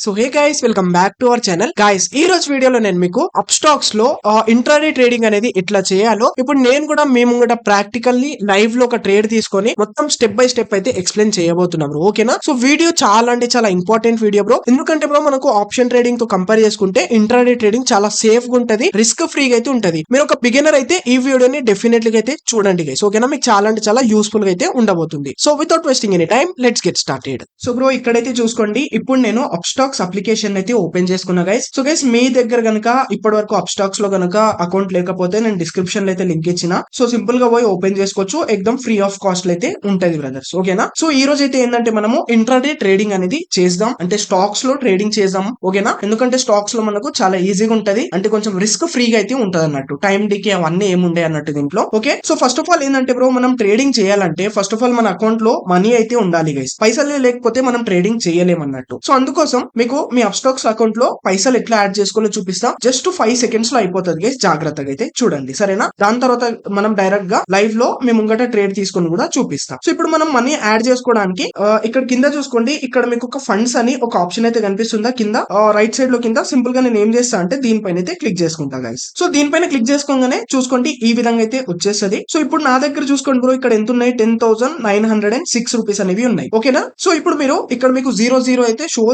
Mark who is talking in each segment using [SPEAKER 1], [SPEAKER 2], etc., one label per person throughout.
[SPEAKER 1] So hey guys, welcome back to our channel. Guys, ఈ రోజు వీడియోలో నేను మీకు అప్ స్టాక్స్ లో ఇంట్రాడే ట్రేడింగ్ అనేది ఎట్లా చేయాలో ఇప్పుడు నేను కూడా మేము కూడా ప్రాక్టికల్లీ లైవ్ లో ఒక ట్రేడ్ తీసుకొని మొత్తం స్టెప్ బై స్టెప్ అయితే ఎక్స్ప్లెయిన్ చేయబోతున్నాం బ్రో. ఓకేనా? సో వీడియో చాలా అంటే చాలా ఇంపార్టెంట్ వీడియో బ్రో. ఎందుకంటే బ్రో మనకు ఆప్షన్ ట్రేడింగ్ తో కంపేర్ చేసుకుంటే ఇంట్రాడే ట్రేడింగ్ చాలా సేఫ్ గా ఉంటది, రిస్క్ ఫ్రీగా అయితే ఉంటది. మీరు ఒక బిగినర్ అయితే ఈ వీడియోని డెఫినెట్లీ అయితే చూడండి గైస్. ఓకేనా? మీకు చాలా అంటే చాలా యూస్ఫుల్ గా అయితే ఉండబోతుంది. So without wasting any time, let's get started. So bro ఇక్కడైతే చూసుకోండి, ఇప్పుడు నేను అప్ స్టాక్స్ అప్లికేషన్ అయితే ఓపెన్ చేసుకున్నా గైస్. సో గైస్, మీ దగ్గర గనక ఇప్పటి వరకు అప్ స్టాక్స్ లో గనక అకౌంట్ లేకపోతే నేను డిస్క్రిప్షన్ లో అయితే లింక్ ఇచ్చిన. సో సింపుల్ గా పోయి ఓపెన్ చేసుకోవచ్చు, ఎక్దమ్ ఫ్రీ ఆఫ్ కాస్ట్ అయితే ఉంటది బ్రదర్స్. ఓకేనా? సో ఈ రోజు అయితే ఏంటంటే మనము ఇంట్రాడే ట్రేడింగ్ అనేది చేద్దాం, అంటే స్టాక్స్ లో ట్రేడింగ్ చేద్దాం. ఓకేనా? ఎందుకంటే స్టాక్స్ లో మనకు చాలా ఈజీగా ఉంటది, అంటే కొంచెం రిస్క్ ఫ్రీగా అయితే ఉంటది అన్నట్టు. టైం డికే అవన్నీ ఏముండే అన్నట్టు దీంట్లో. Okay, so first of all ఏంటంటే బ్రో, మనం ట్రేడింగ్ చేయాలంటే ఫస్ట్ ఆఫ్ ఆల్ మన అకౌంట్ లో మనీ అయితే ఉండాలి గైస్. పైసలు లేకపోతే మనం ట్రేడింగ్ చేయలేమన్నట్టు. సో అందుకోసం మీకు మీ అప్స్టాక్స్ అకౌంట్ లో పైసలు ఎట్లా యాడ్ చేసుకోవాలో చూపిస్తా. జస్ట్ 5 సెకండ్స్ లో అయిపోతుంది గైస్, జాగ్రత్తగా అయితే చూడండి, సరేనా? దాని తర్వాత మనం డైరెక్ట్ గా లైవ్ లో మేము ముంగట ట్రేడ్ తీసుకొని కూడా చూపిస్తాం. సో ఇప్పుడు మనం మనీ యాడ్ చేసుకోవడానికి ఇక్కడ కింద చూసుకోండి, ఇక్కడ మీకు ఒక ఫండ్స్ అని ఒక ఆప్షన్ అయితే కనిపిస్తుందా కింద రైట్ సైడ్ లో కింద. సింపుల్ గా నేను ఏం చేస్తా అంటే దీనిపైన అయితే క్లిక్ చేసుకుంటా గైస్. సో దీనిపైన క్లిక్ చేసుకోగానే చూసుకోండి ఈ విధంగా అయితే వచ్చేస్తుంది. సో ఇప్పుడు నా దగ్గర చూసుకోండి బ్రో, ఇక్కడ ఎంత ఉన్నాయి, 10,906 రూపీస్ అనేవి ఉన్నాయి. ఓకేనా? సో ఇప్పుడు మీరు ఇక్కడ మీకు 0 అయితే షో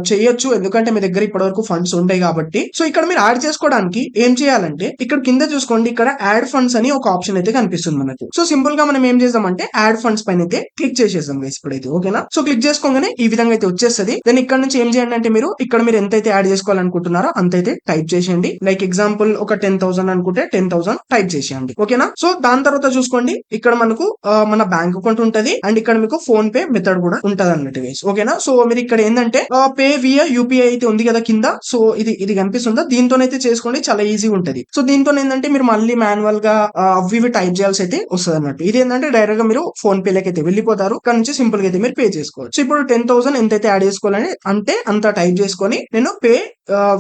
[SPEAKER 1] చేయొచ్చు, ఎందుకంటే మీ దగ్గర ఇప్పటి వరకు ఫండ్స్ ఉంటాయి కాబట్టి. సో ఇక్కడ మీరు యాడ్ చేసుకోవడానికి ఏం చేయాలంటే ఇక్కడ కింద చూసుకోండి, ఇక్కడ యాడ్ ఫండ్స్ అని ఒక ఆప్షన్ అయితే కనిపిస్తుంది మనకు. సో సింపుల్ గా మనం ఏం చేద్దామంటే యాడ్ ఫండ్స్ పైన అయితే క్లిక్ చేసేద్దాం గైస్ ఇప్పుడైతే. ఓకేనా? సో క్లిక్ చేసుకోగానే ఈ విధంగా అయితే వచ్చేస్తుంది. దెన్ ఇక్కడ నుంచి ఏం చేయండి అంటే మీరు ఇక్కడ మీరు ఎంతైతే యాడ్ చేసుకోవాలనుకుంటున్నారో అంతైతే టైప్ చేసేయండి. లైక్ ఎగ్జాంపుల్ ఒక 10,000 అనుకుంటే 10,000 టైప్ చేసేయండి. ఓకేనా? సో దాని తర్వాత చూసుకోండి, ఇక్కడ మనకు మన బ్యాంక్ అకౌంట్ ఉంటది, అండ్ ఇక్కడ మీకు ఫోన్ పే మెథడ్ కూడా ఉంటది అన్నట్టు గైస్. ఓకేనా? సో మీరు ఇక్కడ ఏంటంటే పే వియా యూపీఐ అయితే ఉంది కదా కింద. సో ఇది కనిపిస్తుందా, దీంతోనైతే చేసుకోండి, చాలా ఈజీ ఉంటది. సో దీంతో ఏంటంటే మీరు మళ్ళీ మాన్యువల్ గా అవి ఇవి టైప్ చేయాల్సి అయితే వస్తుంది అన్నట్టు. ఇది ఏంటంటే డైరెక్ట్ గా మీరు ఫోన్ పే లకి అయితే వెళ్ళిపోతారు, ఇక్కడ నుంచి సింపుల్ గా అయితే మీరు పే చేసుకోవచ్చు. సో ఇప్పుడు 10,000 ఎంతైతే యాడ్ చేసుకోవాలని అంటే అంత టైప్ చేసుకొని నేను పే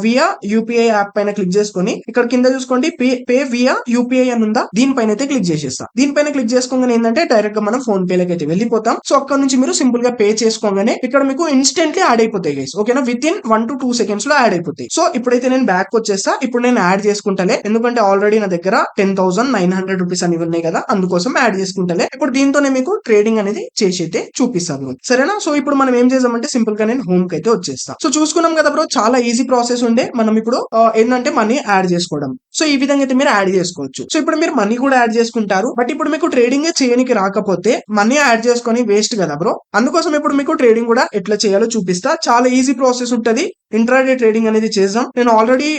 [SPEAKER 1] వియా యూపీఐ యాప్ పైన క్లిక్ చేసుకొని ఇక్కడ కింద చూసుకోండి పే వియా యూపీఐ అని ఉందా, దీనిపైన అయితే క్లిక్ చేసేస్తా. దీనిపైన క్లిక్ చేసుకోగానే ఏంటంటే డైరెక్ట్ గా మనం ఫోన్ పే లకి అయితే వెళ్ళిపోతాం. సో అక్కడ నుంచి మీరు సింపుల్ గా పే చేసుకోగానే ఇక్కడ మీకు ఇన్స్టెంట్లీ యాడ్ అయిపోతాయి గైస్. ఓకేనా? విత్ ఇన్ 1 to 2 సెకండ్స్ లో యాడ్ అయిపోతాయి. సో ఇప్పుడైతే నేను బ్యాక్ వచ్చేస్తా, ఇప్పుడు నేను యాడ్ చేసుకుంటాలే, ఎందుకంటే ఆల్రెడీ నా దగ్గర 10,900 రూపీస్ అనేవి ఉన్నాయి కదా, అందుకోసం యాడ్ చేసుకుంటాలే. ఇప్పుడు దీంతోనే మీకు ట్రేడింగ్ అనేది చేసి అయితే చూపిస్తాను, సరేనా? సో ఇప్పుడు మనం ఏం చేద్దామంటే సింపుల్ గా నేను హోమ్ కి అయితే వచ్చేస్తా. సో చూసుకున్నాం కదా బ్రో, చాలా ఈజీ ప్రాసెస్ ఉండే. మనం ఇప్పుడు ఏంటంటే మనీ యాడ్ చేసుకోవడం. సో ఈ విధంగా అయితే మీరు యాడ్ చేసుకోవచ్చు. సో ఇప్పుడు మీరు మనీ కూడా యాడ్ చేసుకుంటారు, బట్ ఇప్పుడు మీకు ట్రేడింగ్ చేయడానికి రాకపోతే మనీ యాడ్ చేసుకొని వేస్ట్ కదా బ్రో. అందుకోసం ఇప్పుడు మీకు ట్రేడింగ్ కూడా ఎట్లా చేయాలో చూపిస్తా. చాలా ఈజీ ప్రాసెస్ ఉంటది, ఇంట్రాడే ట్రేడింగ్ అనేది చేద్దాం. నేను ఆల్రెడీ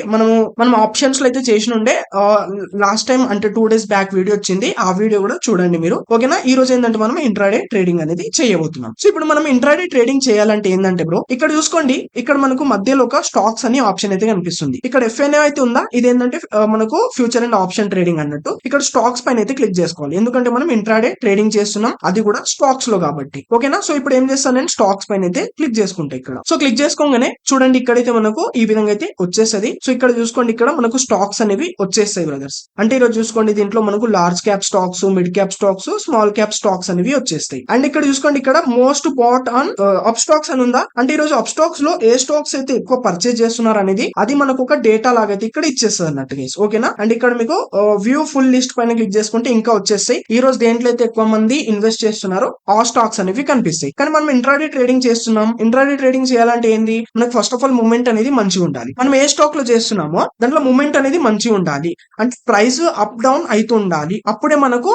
[SPEAKER 1] మనం ఆప్షన్స్ లో అయితే చేసి ఉండే లాస్ట్ టైం, అంటే 2 days బ్యాక్ వీడియో వచ్చింది, ఆ వీడియో కూడా చూడండి మీరు. ఓకేనా? ఈ రోజు ఏంటంటే మనం ఇంట్రాడే ట్రేడింగ్ అనేది చేయబోతున్నాం. సో ఇప్పుడు మనం ఇంట్రాడే ట్రేడింగ్ చేయాలంటే ఏంటంటే బ్రో, ఇక్కడ చూసుకోండి, ఇక్కడ మనకు మధ్యలో ఒక స్టాక్స్ అని ఆప్షన్ అయితే కనిపిస్తుంది. ఇక్కడ ఎఫ్ఎన్ఏ అయితే ఉందా, ఇది ఏంటంటే మనకు ఫ్యూచర్ అండ్ ఆప్షన్ ట్రేడింగ్ అన్నట్టు. ఇక్కడ స్టాక్స్ పైన అయితే క్లిక్ చేసుకోవాలి, ఎందుకంటే మనం ఇంట్రాడే ట్రేడింగ్ చేస్తున్నాం, అది కూడా స్టాక్స్ లో కాబట్టి. ఓకేనా? సో ఇప్పుడు ఏం చేస్తాను నేను స్టాక్స్ పైన అయితే క్లిక్ చేసుకుంటా ఇక్కడ. సో క్లిక్ చేసుకోగానే చూడండి, ఇక్కడైతే మనకు ఈ విధంగా అయితే వచ్చేస్తుంది. సో ఇక్కడ చూసుకోండి, ఇక్కడ మనకు స్టాక్స్ అనేవి వచ్చేస్తాయి బ్రదర్స్. అంటే ఈరోజు చూసుకోండి, దీంట్లో మనకు large cap stocks, mid cap stocks, small cap stocks అనేవి వచ్చేస్తాయి. అండ్ ఇక్కడ చూసుకోండి, ఇక్కడ most bought on up stocks అని ఉందా, అంటే ఈ రోజు అప్ స్టాక్స్ లో ఏ స్టాక్స్ అయితే ఎక్కువ పర్చేజ్ చేస్తున్నారు అనేది అది మనకు ఒక డేటా లాగైతే ఇక్కడ ఇచ్చేస్తుంది అన్నట్టు గైస్. ఓకేనా? అండ్ ఇక్కడ మీకు వ్యూ ఫుల్ లిస్ట్ పైన క్లిక్ చేసుకుంటే ఇంకా వచ్చేస్తాయి. ఈ రోజు దేంట్లో అయితే ఎక్కువ మంది ఇన్వెస్ట్ చేస్తున్నారో ఆ స్టాక్స్ అనేవి కనిపిస్తాయి. కానీ మనం ఇంట్రాడే ట్రేడింగ్ చేస్తున్నాం. ఇంట్రాడే ట్రేడింగ్ చేయాలంటే ఏంది, మనకు ఫస్ట్ ఆఫ్ ఆల్ మూమెంట్ అనేది మంచిగా ఉండాలి. మనం ఏ స్టాక్ లో చేస్తున్నామో దాంట్లో మూమెంట్ అనేది మంచిగా ఉండాలి, అంటే ప్రైస్ అప్ డౌన్ అవుతూ ఉండాలి, అప్పుడే మనకు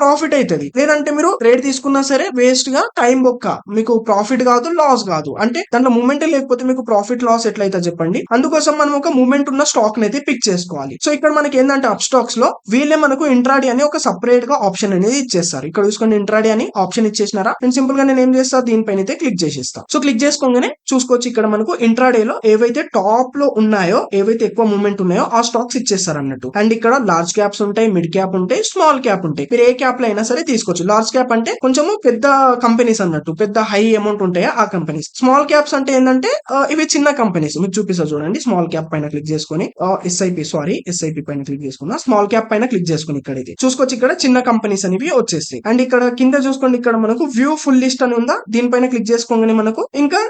[SPEAKER 1] ప్రాఫిట్ అవుతుంది. లేదంటే మీరు ట్రేడ్ తీసుకున్నా సరే వేస్ట్ గా టైం బొక్క, మీకు ప్రాఫిట్ కాదు లాస్ కాదు. అంటే దాంట్లో మూమెంట్ లేకపోతే మీకు ప్రాఫిట్ లాస్ ఎట్లయితే చెప్పండి. అందుకోసం మనం ఒక మూమెంట్ ఉన్న స్టాక్ అయితే పిక్ చేసుకోవాలి. సో ఇక్కడ మనకి ఏంటంటే అప్ స్టాక్స్ లో వీళ్ళే మనకు ఇంట్రాడే అని ఒక సపరేట్ గా ఆప్షన్ అనేది ఇచ్చేస్తారు. ఇక్కడ చూసుకోండి, ఇంట్రాడే అని ఆప్షన్ ఇచ్చేసినారా. నేను సింపుల్ గా నేను ఏం చేస్తా, దీనిపైన అయితే క్లిక్ చేసేస్తా. సో క్లిక్ చేసుకోగానే చూసుకోవచ్చు, ఇక్కడ మనకు ఇంట్రాడే లో ఏవైతే టాప్ లో ఉన్నాయో, ఏవైతే ఎక్కువ మూమెంట్ ఉన్నాయో ఆ స్టాక్స్ ఇచ్చేస్తారు అన్నట్టు. అండ్ ఇక్కడ లార్జ్ క్యాప్స్ ఉంటాయి, మిడ్ క్యాప్ ఉంటాయి, స్మాల్ క్యాప్ ఉంటాయి. మీరు ఏ క్యాప్ లో అయినా సరే తీసుకోవచ్చు. లార్జ్ క్యాప్ అంటే కొంచెము పెద్ద కంపెనీస్ అన్నట్టు, పెద్ద హై అమౌంట్ ఉంటాయా ఆ కంపెనీస్. స్మాల్ క్యాప్స్ అంటే ఏంటంటే ఇవి చిన్న కంపెనీస్. మీకు చూపిస్తా చూడండి, స్మాల్ క్యాప్ పైన క్లిక్ చేసుకుని ఎస్ఐపి పైన క్లిక్ చేసుకున్నా, స్మాల్ క్యాప్ పైన క్లిక్ చేసుకుని ఇక్కడైతే చూసుకోవచ్చు, ఇక్కడ చిన్న కంపెనీస్ అనేవి వచ్చేస్తాయి. అండ్ ఇక్కడ కింద చూసుకోండి, ఇక్కడ మనకు వ్యూ ఫుల్ లిస్ట్ అని ఉందా, దీనిపైన క్లిక్ చేసుకోగానే మనకు ఇంకా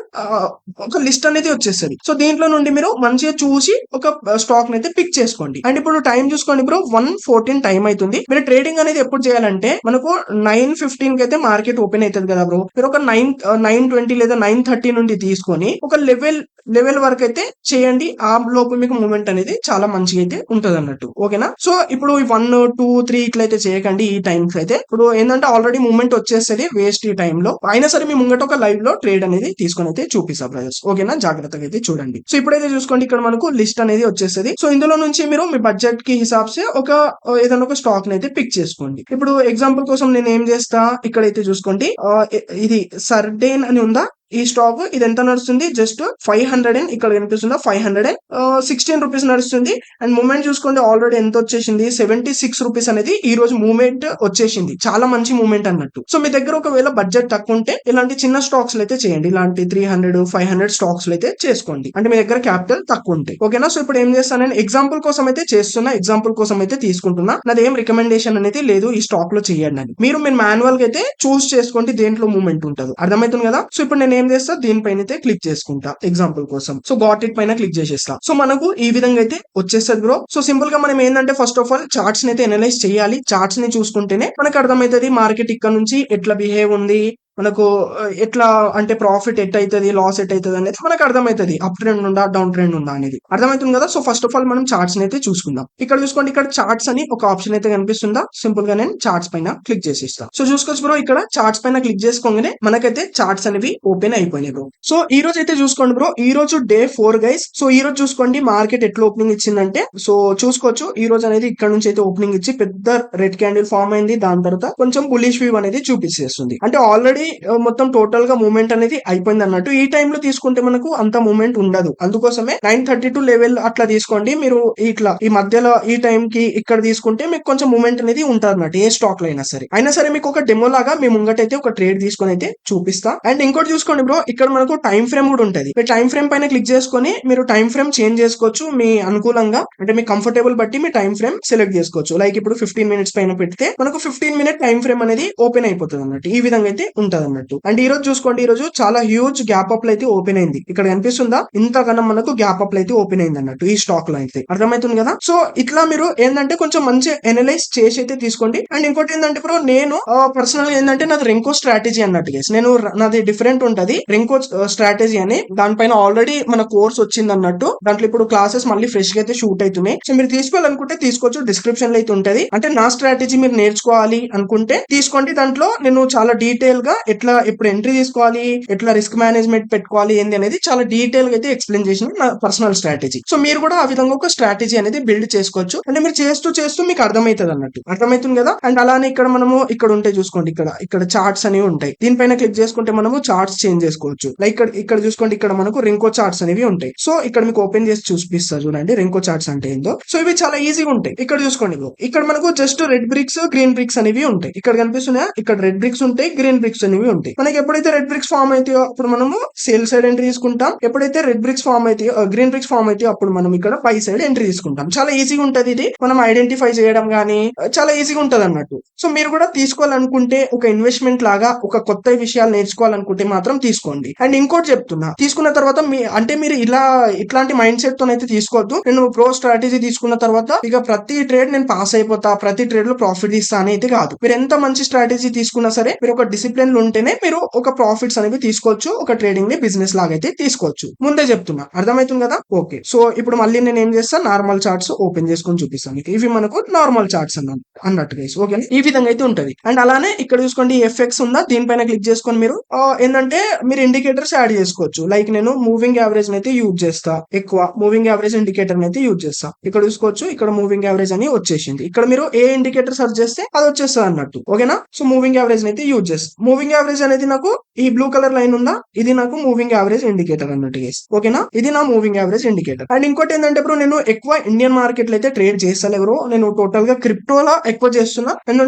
[SPEAKER 1] ఒక లిస్ట్ అనేది వచ్చేస్తుంది. సో దీంట్లో నుండి మీరు మంచిగా చూసి ఒక స్టాక్ అయితే పిక్ చేసుకోండి. అండ్ ఇప్పుడు టైం చూసుకోండి బ్రో, 1:14 టైం అవుతుంది. మీరు ట్రేడింగ్ అనేది ఎప్పుడు చేయాలంటే మనకు 9:15 కి అయితే మార్కెట్ ఓపెన్ అవుతుంది కదా బ్రో, మీరు ఒక 9:20 లేదా 9:30 నుండి తీసుకొని ఒక లెవెల్ వరకు అయితే చేయండి. ఆ లోపు మీకు మూమెంట్ అనేది చాలా మంచిగా అయితే ఉంటది అన్నట్టు. ఓకేనా? సో ఇప్పుడు 1, 2, 3 ఇట్లయితే చేయకండి. ఈ టైంకి అయితే ఇప్పుడు ఏంటంటే ఆల్రెడీ మూమెంట్ వచ్చేస్తుంది వేస్ట్ ఈ టైంలో. అయినా సరే మీ ముంగట ఒక లైవ్ లో ట్రేడ్ అనేది తీసుకొని అయితే చూపిస్తా బ్రదర్స్. ఓకేనా? జాగ్రత్తగా అయితే చూడండి. సో ఇప్పుడైతే చూసుకోండి, ఇక్కడ మనకు లిస్ట్ అనేది వచ్చేస్తుంది. సో ఇందులో నుంచి మీరు మీ బడ్జెట్ కి హిసాబ్సే ఏదైనా ఒక స్టాక్ అయితే పిక్ చేసుకోండి. ఇప్పుడు ఎగ్జాంపుల్ కోసం నేను ఏం చేస్తా, ఇక్కడైతే చూసుకోండి, ఇది సర్డేన్ అని ఉందా ఈ స్టాక్, ఇది ఎంత నడుస్తుంది, జస్ట్ 500 ఇక్కడ కనిపిస్తుందా, 516 రూపీస్ నడుస్తుంది. అండ్ మూమెంట్ చూసుకోండి ఆల్రెడీ ఎంత వచ్చేసింది, 76 రూపీస్ అనేది ఈ రోజు మూమెంట్ వచ్చేసింది. చాలా మంచి మూమెంట్ అన్నట్టు. సో మీ దగ్గర ఒకవేళ బడ్జెట్ తక్కువ ఉంటే ఇలాంటి చిన్న స్టాక్స్ అయితే చేయండి. ఇలాంటి 300, 500 స్టాక్స్ అయితే చేసుకోండి, అంటే మీ దగ్గర క్యాపిటల్ తక్కువ ఉంటాయి. ఓకేనా? సో ఇప్పుడు ఏం చేస్తాను, నేను ఎగ్జాంపుల్ కోసం అయితే చేస్తున్నా, ఎగ్జాంపుల్ కోసం అయితే తీసుకుంటున్నా. నాది ఏం రికమెండేషన్ అనేది లేదు ఈ స్టాక్ లో చేయండి అని. మీరు మాన్యువల్ గా అయితే చూస్ చేసుకోండి దేంట్లో మూమెంట్ ఉంటుంది. అర్థమవుతుంది కదా? సో ఇప్పుడు నేను ఏం చేస్తా, దీనిపైన అయితే క్లిక్ చేసుకుంటా ఎగ్జాంపుల్ కోసం. సో గాట్ ఇట్ పైన క్లిక్ చేసేస్తా. సో మనకు ఈ విధంగా అయితే వచ్చేస్తుంది బ్రో. సో సింపుల్ గా మనం ఏంటంటే ఫస్ట్ ఆఫ్ ఆల్ చార్ట్స్ ని అయితే అనలైజ్ చేయాలి. చార్ట్స్ ని చూసుకుంటేనే మనకు అర్థమవుతుంది మార్కెట్ ఇక్కడ నుంచి ఎట్లా బిహేవ్ ఉంది, మనకు ఎట్లా అంటే ప్రాఫిట్ ఎట్ అవుతుంది, లాస్ ఎట్ అవుతుంది అనేది మనకు అర్థమవుతుంది. అప్ ట్రెండ్ ఉందా, డౌన్ ట్రెండ్ ఉందా అనేది అర్థమవుతుంది కదా. సో ఫస్ట్ ఆఫ్ ఆల్ మనం చార్ట్స్ అయితే చూసుకుందాం. ఇక్కడ చూసుకోండి, ఇక్కడ చార్ట్స్ అని ఒక ఆప్షన్ అయితే కనిపిస్తుందా, సింపుల్ గా నేను చార్ట్స్ పైన క్లిక్ చేసిస్తా. సో చూసుకోవచ్చు బ్రో, ఇక్కడ చార్ట్స్ పైన క్లిక్ చేసుకోగానే మనకైతే చార్ట్స్ అనేవి ఓపెన్ అయిపోయినాయి బ్రో. సో ఈ రోజు అయితే చూసుకోండి బ్రో, ఈ రోజు డే 4 గైస్. సో ఈ రోజు చూసుకోండి మార్కెట్ ఎట్లా ఓపెనింగ్ ఇచ్చిందంటే, సో చూసుకోవచ్చు ఈ రోజు అనేది ఇక్కడ నుంచి అయితే ఓపెనింగ్ ఇచ్చి పెద్ద రెడ్ క్యాండిల్ ఫామ్ అయింది. దాని తర్వాత కొంచెం బులిష్ వ్యూ అనేది చూపిస్తుంది. అంటే ఆల్రెడీ మొత్తం టోటల్ గా మూమెంట్ అనేది అయిపోయింది అన్నట్టు. ఈ టైంలో తీసుకుంటే మనకు అంత మూమెంట్ ఉండదు. అందుకోసమే 9:32 లెవెల్ అట్లా తీసుకోండి మీరు. ఇట్లా ఈ మధ్యలో ఈ టైం కి ఇక్కడ తీసుకుంటే మీకు కొంచెం మూమెంట్ అనేది ఉంటుంది అన్నట్టు, ఏ స్టాక్ లో అయినా సరే మీకు ఒక డెమో లాగా మీ ముంగటైతే ఒక ట్రేడ్ తీసుకొని అయితే చూపిస్తా. అండ్ ఇంకోటి చూసుకోండి బ్రో, ఇక్కడ మనకు టైం ఫ్రేమ్ కూడా ఉంటది. మీరు టైం ఫ్రేమ్ పైన క్లిక్ చేసుకొని మీరు టైం ఫ్రేమ్ చేంజ్ చేసుకోవచ్చు మీ అనుకూలంగా, అంటే మీ కంఫర్టబుల్ బట్టి మీ టైం ఫ్రేమ్ సెలెక్ట్ చేసుకోవచ్చు. లైక్ ఇప్పుడు 15 మినిట్స్ పైన పెడితే మనకు 15 మినిట్ టైం ఫ్రేమ్ అనేది ఓపెన్ అయిపోతుంది అన్నట్టు. ఈ విధంగా అయితే ఉంటది అన్నట్టు. అండ్ ఈ రోజు చూసుకోండి, ఈ రోజు చాలా హ్యూజ్ గ్యాప్ అప్ అయితే ఓపెన్ అయింది. ఇక్కడ కనిపిస్తుందా, ఇంతకన్నా మనకు గ్యాప్ అప్ అయితే ఓపెన్ అయింది అన్నట్టు ఈ స్టాక్ లో అయితే. అర్థమవుతుంది కదా? సో ఇట్లా మీరు ఏంటంటే కొంచెం మంచి ఎనలైజ్ చేసి అయితే తీసుకోండి. అండ్ ఇంకోటి ఏంటంటే బ్రో, నేను పర్సనల్ గా ఏంటంటే నాది రెంకో స్ట్రాటజీ అన్నట్టు గైస్. నాది డిఫరెంట్ ఉంటది, రెంకో స్ట్రాటజీ అని. దానిపైన ఆల్రెడీ మన కోర్స్ వచ్చింది అన్నట్టు. దాంట్లో ఇప్పుడు క్లాసెస్ మళ్ళీ ఫ్రెష్ గా అయితే షూట్ అవుతున్నాయి. సో మీరు తీసుకోవాలనుకుంటే తీసుకోవచ్చు, డిస్క్రిప్షన్ లో అయితే ఉంటది. అంటే నా స్ట్రాటజీ మీరు నేర్చుకోవాలి అనుకుంటే తీసుకోండి. దాంట్లో నేను చాలా డీటెయిల్ గా ఎట్లా ఎప్పుడు ఎంట్రీ తీసుకోవాలి, ఎట్లా రిస్క్ మేనేజ్మెంట్ పెట్టుకోవాలి ఏంది అనేది చాలా డీటెయిల్ గా అయితే ఎక్స్ప్లెయిన్ చేసిన నా పర్సనల్ స్ట్రాటజీ. సో మీరు కూడా ఆ విధంగా ఒక స్ట్రాటజీ అనేది బిల్డ్ చేసుకోవచ్చు. అంటే మీరు చేస్తూ మీకు అర్థమవుతుంది అన్నట్టు. అర్థమవుతుంది కదా? అండ్ అలానే ఇక్కడ మనము ఇక్కడ ఉంటే చూసుకోండి, ఇక్కడ చార్ట్స్ అనేవి ఉంటాయి. దీనిపైన క్లిక్ చేసుకుంటే మనము చార్ట్స్ చేంజ్ చేసుకోవచ్చు. లైక్ ఇక్కడ చూసుకోండి, ఇక్కడ మనకు రింకో చార్ట్స్ అనేవి ఉంటాయి. సో ఇక్కడ మీకు ఓపెన్ చేసి చూపిస్తా చూడండి రింకో చార్ట్స్ అంటే ఏందో. సో ఇవి చాలా ఈజీగా ఉంటాయి. ఇక్కడ చూసుకోండి బ్రో, ఇక్కడ మనకు just red bricks, green bricks అనేవి ఉంటాయి. ఇక్కడ కనిపిస్తున్నాయా, ఇక్కడ రెడ్ బ్రిక్స్ ఉంటాయి, గ్రీన్ బ్రిక్స్ అనేవి ఉంటాయి. మనకి ఎప్పుడైతే రెడ్ బ్రిక్స్ ఫామ్ అవుతాయో అప్పుడు మనము సేల్ సైడ్ ఎంట్రీ తీసుకుంటాం. ఎప్పుడైతే రెడ్ బ్రిక్స్ ఫామ్ అవుతాయో, గ్రీన్ బ్రిక్స్ ఫామ్ అవుతాయో అప్పుడు మనం ఇక్కడ బై సైడ్ ఎంట్రీ తీసుకుంటాం. చాలా ఈజీగా ఉంటది ఇది, మనం ఐడెంటిఫై చేయడం గానీ చాలా ఈజీగా ఉంటది అన్నట్టు. సో మీరు కూడా తీసుకోవాలనుకుంటే ఒక ఇన్వెస్ట్మెంట్ లాగా ఒక కొత్త విషయాలు నేర్చుకోవాలనుకుంటే మాత్రం తీసుకోండి. అండ్ ఇంకోటి చెప్తున్నా, తీసుకున్న తర్వాత మీరు ఇట్లాంటి మైండ్ సెట్ తో అయితే తీసుకోవద్దు. నేను ప్రో స్ట్రాటజీ తీసుకున్న తర్వాత ఇక ప్రతి ట్రేడ్ నేను పాస్ అయిపోతా, ప్రతి ట్రేడ్ లో ప్రాఫిట్ తీస్తా అనేది కాదు. మీరు ఎంత మంచి స్ట్రాటజీ తీసుకున్నా సరే మీరు ఒక డిసిప్లిన్ లో ఉంటేనే మీరు ఒక ప్రాఫిట్స్ అనేవి తీసుకోవచ్చు, ఒక ట్రేడింగ్ ని బిజినెస్ లాగా అయితే తీసుకోవచ్చు. ముందే చెప్తున్నా, అర్థమవుతుంది కదా? ఓకే, సో ఇప్పుడు మళ్ళీ నేను ఏం చేస్తాను, నార్మల్ చార్ట్స్ ఓపెన్ చేసుకొని చూపిస్తాను. ఇవి మనకు నార్మల్ చార్ట్స్ అన్నట్టు గైస్. ఓకే, ఈ విధంగా అయితే ఉంటది. అండ్ అలానే ఇక్కడ చూసుకోండి ఎఫ్ఎక్స్ ఉందా, దీనిపైన క్లిక్ చేసుకొని మీరు ఏంటంటే మీరు ఇండికేటర్స్ యాడ్ చేసుకోవచ్చు. లైక్ నేను మూవింగ్ యావరేజ్ అయితే యూజ్ చేస్తా, ఎక్కువ మూవింగ్ యావరేజ్ ఇండికేటర్ అయితే యూజ్ చేస్తా. ఇక్కడ చూసుకోవచ్చు, ఇక్కడ మూవింగ్ యావరేజ్ అని వచ్చేసింది. ఇక్కడ మీరు ఏ ఇండికేటర్ సర్చ్ చేస్తే అది వచ్చేస్తుంది అన్నట్టు. ఓకేనా? సో మూవింగ్ యావరేజ్ అయితే యూజ్ చేస్తా. మూవింగ్ యావరేజ్ అనేది నాకు ఈ బ్లూ కలర్ లైన్ ఉందా, ఇది నాకు మూవింగ్ యావరేజ్ ఇండికేటర్ అన్నట్టు గైస్. ఓకేనా? ఇది నా మూవింగ్ యావరేజ్ ఇండికేటర్. అండ్ ఇంకోటి ఏంటంటే బ్రో, నేను ఎక్కువ ఇండియన్ మార్కెట్ లో అయితే ట్రేడ్ చేస్తలేరు. నేను టోటల్ గా క్రిప్టోలా ఎక్కువ చేస్తున్నా.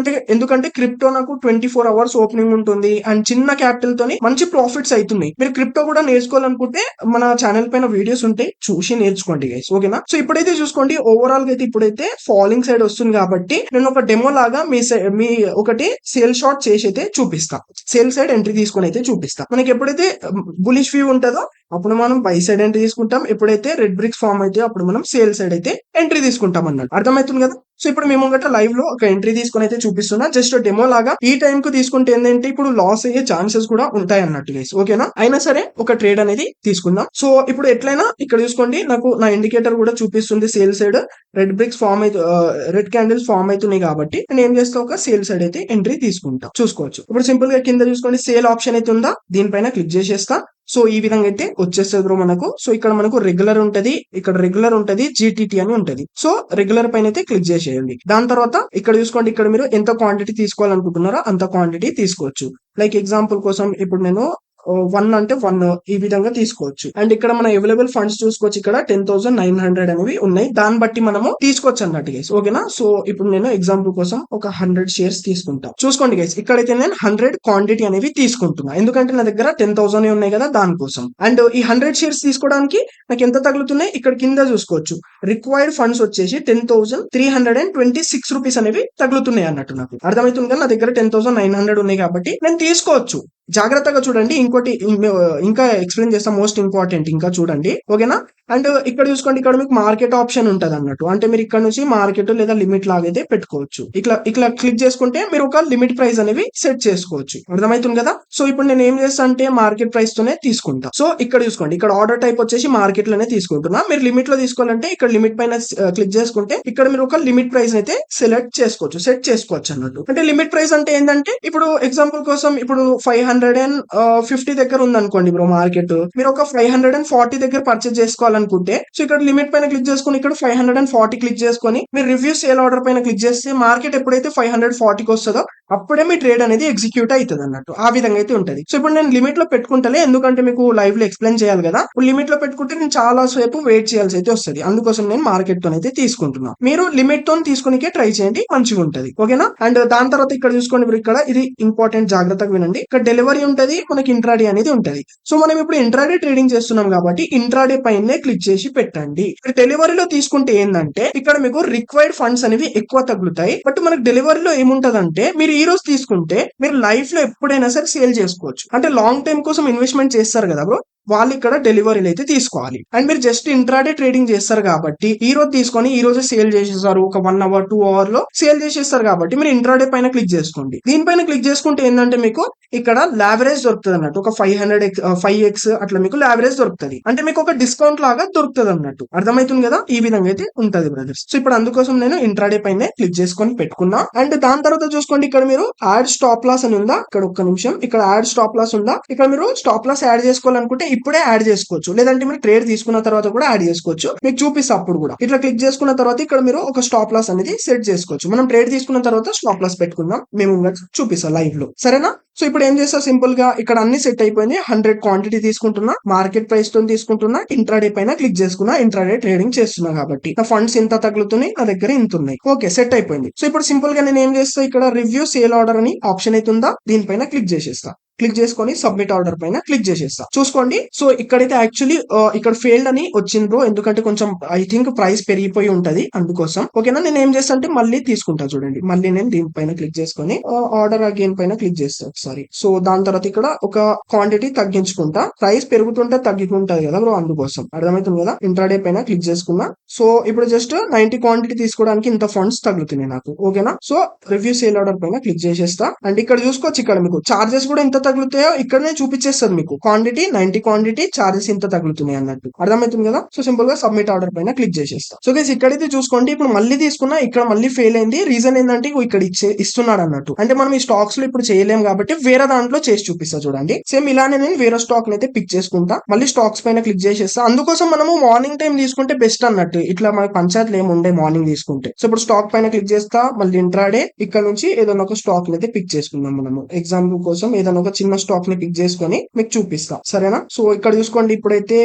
[SPEAKER 1] ఎందుకంటే క్రిప్టో నాకు 24 అవర్స్ ఓపెనింగ్ ఉంటుంది అండ్ చిన్న క్యాపిటల్ తోని మంచి ప్రాఫిట్స్ అవుతున్నాయి. మీరు క్రిప్టో కూడా నేర్చుకోవాలనుకుంటే మన ఛానల్ పైన వీడియోస్ ఉంటాయి, చూసి నేర్చుకోండి గైస్. ఓకేనా? సో ఇప్పుడైతే చూసుకోండి, ఓవరాల్ గా అయితే ఇప్పుడైతే ఫాలింగ్ సైడ్ వస్తుంది కాబట్టి నేను ఒక డెమో లాగా మీ ఒకటి సేల్ షాట్ చేసి అయితే చూపిస్తా. సేల్ సైడ్ ఎంట్రీ తీసుకొని అయితే చూపిస్తా. మనకి ఎప్పుడైతే బులిష్ వ్యూ ఉంటుందో అప్పుడు మనం బై సైడ్ ఎంట్రీ తీసుకుంటాం. ఎప్పుడైతే రెడ్ బ్రిక్స్ ఫామ్ అయితే అప్పుడు మనం సేల్ సైడ్ అయితే ఎంట్రీ తీసుకుంటాం అన్నట్టు. అర్థమవుతుంది కదా. సో ఇప్పుడు మేము గట్రా లైవ్ లో ఒక ఎంట్రీ తీసుకొని అయితే చూపిస్తున్నా. జస్ట్ డెమో లాగా ఈ టైం కు తీసుకుంటే ఏంటంటే ఇప్పుడు లాస్ అయ్యే ఛాన్సెస్ కూడా ఉంటాయి అన్నట్టు గైస్. ఓకేనా. అయినా సరే ఒక ట్రేడ్ అనేది తీసుకుందాం. సో ఇప్పుడు ఎట్లయినా ఇక్కడ చూసుకోండి, నాకు నా ఇండికేటర్ కూడా చూపిస్తుంది sale side red bricks form అయితే రెడ్ క్యాండిల్స్ ఫామ్ అవుతున్నాయి కాబట్టి నేను ఏం చేస్తా, ఒక సేల్ సైడ్ అయితే ఎంట్రీ తీసుకుంటా. చూసుకోవచ్చు. ఇప్పుడు సింపుల్ గా కింద చూసుకోండి సేల్ ఆప్షన్ అయితే ఉందా, దీనిపైన క్లిక్ చేసేస్తా. సో ఈ విధంగా అయితే వచ్చేస్తుంది బ్రో మనకు. సో ఇక్కడ మనకు రెగ్యులర్ ఉంటది, ఇక్కడ రెగ్యులర్ ఉంటది, జీటీటీ అని ఉంటది. సో రెగ్యులర్ పైన అయితే క్లిక్ చేసేయండి. దాని తర్వాత ఇక్కడ చూసుకోండి, ఇక్కడ మీరు ఎంత క్వాంటిటీ తీసుకోవాలనుకుంటున్నారో అంత క్వాంటిటీ తీసుకోవచ్చు. లైక్ ఎగ్జాంపుల్ కోసం ఇప్పుడు నేను 1 అంటే 1 ఈ విధంగా తీసుకోవచ్చు. అండ్ ఇక్కడ మన అవైలబుల్ ఫండ్స్ చూసుకోవచ్చు. ఇక్కడ 10,900 అనేవి ఉన్నాయి. దాన్ని బట్టి మనము తీసుకోవచ్చు అన్నట్టు గైస్. ఓకేనా. సో ఇప్పుడు నేను ఎగ్జాంపుల్ కోసం ఒక 100 షేర్స్ తీసుకుంటా. చూసుకోండి గైస్, ఇక్కడైతే నేను 100 క్వాంటిటీ అనేవి తీసుకుంటున్నా. ఎందుకంటే నా దగ్గర 10,000 ఉన్నాయి కదా దానికోసం. అండ్ ఈ 100 షేర్స్ తీసుకోవడానికి నాకు ఎంత తగులుతున్నాయి ఇక్కడ కింద చూసుకోవచ్చు. రిక్వైర్డ్ ఫండ్స్ వచ్చేసి 10,326 రూపీస్ అనేవి తగులుతున్నాయి అన్నట్టు. నాకు అర్థమవుతుంది కదా. నా దగ్గర 10,900 ఉన్నాయి కాబట్టి నేను తీసుకోవచ్చు. జాగ్రత్తగా చూడండి. ఇంకోటి ఇంకా ఎక్స్ప్లెయిన్ చేస్తాం, మోస్ట్ ఇంపార్టెంట్ ఇంకా చూడండి. ఓకేనా. అండ్ ఇక్కడ చూసుకోండి, ఇక్కడ మీకు మార్కెట్ ఆప్షన్ ఉంటది అన్నట్టు. అంటే మీరు ఇక్కడ నుంచి మార్కెట్ లేదా లిమిట్ లాగైతే పెట్టుకోవచ్చు. ఇట్లా క్లిక్ చేసుకుంటే మీరు ఒక లిమిట్ ప్రైస్ అనేవి సెట్ చేసుకోవచ్చు. అర్థమవుతుంది కదా. సో ఇప్పుడు నేను ఏం చేస్తా అంటే మార్కెట్ ప్రైస్ తోనే తీసుకుంటా. సో ఇక్కడ చూసుకోండి, ఇక్కడ ఆర్డర్ టైప్ వచ్చేసి మార్కెట్ లోనే తీసుకుంటున్నా. మీరు లిమిట్ లో తీసుకోవాలంటే ఇక్కడ లిమిట్ పైన క్లిక్ చేసుకుంటే ఇక్కడ మీరు ఒక లిమిట్ ప్రైస్ అయితే సెట్ చేసుకోవచ్చు అన్నట్టు. అంటే లిమిట్ ప్రైస్ అంటే ఏంటంటే ఇప్పుడు ఎగ్జాంపుల్ కోసం ఇప్పుడు 550 దగ్గర ఉంది అనుకోండి బ్రో మార్కెట్. మీరు ఒక 540 దగ్గర పర్చేస్ చేసుకోవాలనుకుంటే సో ఇక్కడ లిమిట్ పైన క్లిక్ చేసుకుని ఇక్కడ 540 క్లిక్ చేసుకొని మీరు రివ్యూ సేల్ ఆర్డర్ పైన క్లిక్ చేస్తే మార్కెట్ ఎప్పుడైతే 540కి వస్తుందో అప్పుడే మీ ట్రేడ్ అనేది ఎగ్జిక్యూట్ అవుతుంది అన్నట్టు. ఆ విధంగా అయితే ఉంటది. సో ఇప్పుడు నేను లిమిట్ లో పెట్టుకుంటలే, ఎందుకంటే మీకు లైవ్ లో ఎక్స్ప్లెయిన్ చేయాలి కదా. లిమిట్ లో పెట్టుకుంటే నేను చాలా సేపు వెయిట్ చేయాల్సి అయితే వస్తుంది. అందుకోసం నేను మార్కెట్ తో అయితే తీసుకుంటున్నా. మీరు లిమిట్ తో తీసుకునికే ట్రై చేయండి, మంచిగా ఉంటది. ఓకేనా. అండ్ దాని తర్వాత ఇక్కడ చూసుకోండి మీరు, ఇక్కడ ఇది ఇంపార్టెంట్, జాగ్రత్తగా వినండి. ఇక్కడ డెలివరీ ఉంటది, మనకి ఇంట్రాడే అనేది ఉంటది. సో మనం ఇప్పుడు ఇంట్రాడే ట్రేడింగ్ చేస్తున్నాం కాబట్టి ఇంట్రాడే పైనే క్లిక్ చేసి పెట్టండి. డెలివరీలో తీసుకుంటే ఏంటంటే ఇక్కడ మీకు రిక్వైర్డ్ ఫండ్స్ అనేవి ఎక్కువ తగ్గుతాయి. బట్ మనకి డెలివరీలో ఏముంటదంటే మీరు ఈ రోజు తీసుకుంటే మీరు లైఫ్ లో ఎప్పుడైనా సరే సేల్ చేసుకోవచ్చు. అంటే లాంగ్ టైం కోసం ఇన్వెస్ట్మెంట్ చేస్తారు కదా బ్రో, వాళ్ళు ఇక్కడ డెలివరీలు అయితే తీసుకోవాలి. అండ్ మీరు జస్ట్ ఇంట్రాడే ట్రేడింగ్ చేస్తారు కాబట్టి ఈ రోజు తీసుకొని ఈ రోజు సేల్ చేసేస్తారు. ఒక 1 అవర్ 2 అవర్ లో సేల్ చేసేస్తారు కాబట్టి మీరు ఇంట్రాడే పైన క్లిక్ చేసుకోండి. దీనిపైన క్లిక్ చేసుకుంటే ఏంటంటే మీకు ఇక్కడ లావరేజ్ దొరుకుతుంది అన్నట్టు. ఒక 5x అట్లా మీకు లావరేజ్ దొరుకుతుంది. అంటే మీకు ఒక డిస్కౌంట్ లాగా దొరుకుతుంది అన్నట్టు. అర్థమవుతుంది కదా. ఈ విధంగా అయితే ఉంటది బ్రదర్స్. సో ఇప్పుడు అందుకోసం నేను ఇంట్రాడే పైన క్లిక్ చేసుకొని పెట్టుకున్నా. అండ్ దాని తర్వాత చూసుకోండి, ఇక్కడ మీరు యాడ్ స్టాప్ లాస్ అని ఉందా, ఇక్కడ ఒక్క నిమిషం, ఇక్కడ యాడ్ స్టాప్ లాస్ ఉందా, ఇక్కడ మీరు స్టాప్ లాస్ యాడ్ చేసుకోవాలనుకుంటే ఇప్పుడే యాడ్ చేసుకోవచ్చు. లేదంటే మీరు ట్రేడ్ తీసుకున్న తర్వాత కూడా యాడ్ చేసుకోవచ్చు. మీకు చూపిస్తా అప్పుడు కూడా. ఇట్లా క్లిక్ చేసుకున్న తర్వాత ఇక్కడ మీరు ఒక స్టాప్ లాస్ అనేది సెట్ చేసుకోవచ్చు. మనం ట్రేడ్ తీసుకున్న తర్వాత స్టాప్ లాస్ పెట్టుకుందాం. మేము చూపిస్తాం లైవ్ లో, సరేనా. సో ఇప్పుడు ఏం చేస్తా, సింపుల్ గా ఇక్కడ అన్ని సెట్ అయిపోయింది. 100 క్వాంటిటీ తీసుకుంటున్నా, మార్కెట్ ప్రైస్ తో తీసుకుంటున్నా, ఇంట్రాడే పైన క్లిక్ చేసుకున్నా, ఇంట్రాడే ట్రేడింగ్ చేస్తున్నా కాబట్టి నా ఫండ్స్ ఇంత తగులుతున్నాయి, నా దగ్గర ఇంత ఉన్నాయి. ఓకే, సెట్ అయిపోయింది. సో ఇప్పుడు సింపుల్ గా నేను ఏం చేస్తా, ఇక్కడ రివ్యూ సేల్ ఆర్డర్ అని ఆప్షన్ అయితే ఉందా, దీనిపైన క్లిక్ చేసేస్తా. క్లిక్ చేసుకొని సబ్మిట్ ఆర్డర్ పైన క్లిక్ చేసేస్తా. చూసుకోండి. సో ఇక్కడైతే యాక్చువల్లీ ఇక్కడ ఫెయిల్డ్ అని వచ్చింది బ్రో, ఎందుకంటే కొంచెం ఐ థింక్ ప్రైస్ పెరిగిపోయి ఉంటది అందుకోసం. ఓకేనా. నేను ఏం చేస్తా అంటే మళ్ళీ తీసుకుంటా చూడండి. మళ్ళీ నేను దీనిపైన క్లిక్ చేసుకొని ఆర్డర్ అగైన్ పైన క్లిక్ చేస్తా ఒకసారి. సో దాని తర్వాత ఇక్కడ ఒక క్వాంటిటీ తగ్గించుకుంటా. ప్రైస్ పెరుగుతుంటే తగ్గుతుంటది కదా బ్రో, అందుకోసం. అర్థమవుతుంది కదా. ఇంట్రాడే పైన క్లిక్ చేసుకున్నా. సో ఇప్పుడు జస్ట్ 90 క్వాంటిటీ తీసుకోవడానికి ఇంత ఫండ్స్ తగ్గుతున్నాయి నాకు. ఓకేనా. సో రివ్యూ సేల్ ఆర్డర్ పైన క్లిక్ చేసేస్తా. అండ్ ఇక్కడ చూసుకోవచ్చు, ఇక్కడ మీకు చార్జెస్ కూడా ఇంత తగులుతాయో ఇక్కడనే చూపించేస్తుంది మీకు. క్వాంటిటీ 90 క్వాంటిటీ, చార్జెస్ ఇంత తగులుతున్నాయి అన్నట్టు. అర్థమవుతుంది కదా. సో సింపుల్ గా సబ్మిట్ ఆర్డర్ పైన క్లిక్ చేసేస్తా. సో గైస్ ఇక్కడైతే చూసుకోండి, ఇప్పుడు మళ్ళీ తీసుకున్నా, ఇక్కడ మళ్ళీ ఫెయిల్ అయింది. రీజన్ ఏంటంటే ఇక్కడ ఇస్తున్నాడు అన్నట్టు. అంటే మనం ఈ స్టాక్స్ లో ఇప్పుడు చేయలేం కాబట్టి వేరే దాంట్లో చేసి చూపిస్తా చూడండి. సేమ్ ఇలానే నేను వేరే స్టాక్ అయితే పిక్ చేసుకుంటా, మళ్ళీ స్టాక్స్ పైన క్లిక్ చేసేస్తా. అందుకోసం మనము మార్నింగ్ టైం తీసుకుంటే బెస్ట్ అన్నట్టు. ఇట్లా మనకి పంచాయతీలు ఏమి ఉండే మార్నింగ్ తీసుకుంటే. సో ఇప్పుడు స్టాక్ పైన క్లిక్ చేస్తా, మళ్ళీ ఇంట్రాడే ఇక్కడ నుంచి ఏదైనా ఒక స్టాక్ అయితే పిక్ చేసుకుందాం మనము. ఎగ్జాంపుల్ కోసం ఏదైనా ఒక చిన్న స్టాక్ ని పిక్ చేసుకొని మీకు చూపిస్తా, సరేనా. సో ఇక్కడ చూసుకోండి, ఇప్పుడైతే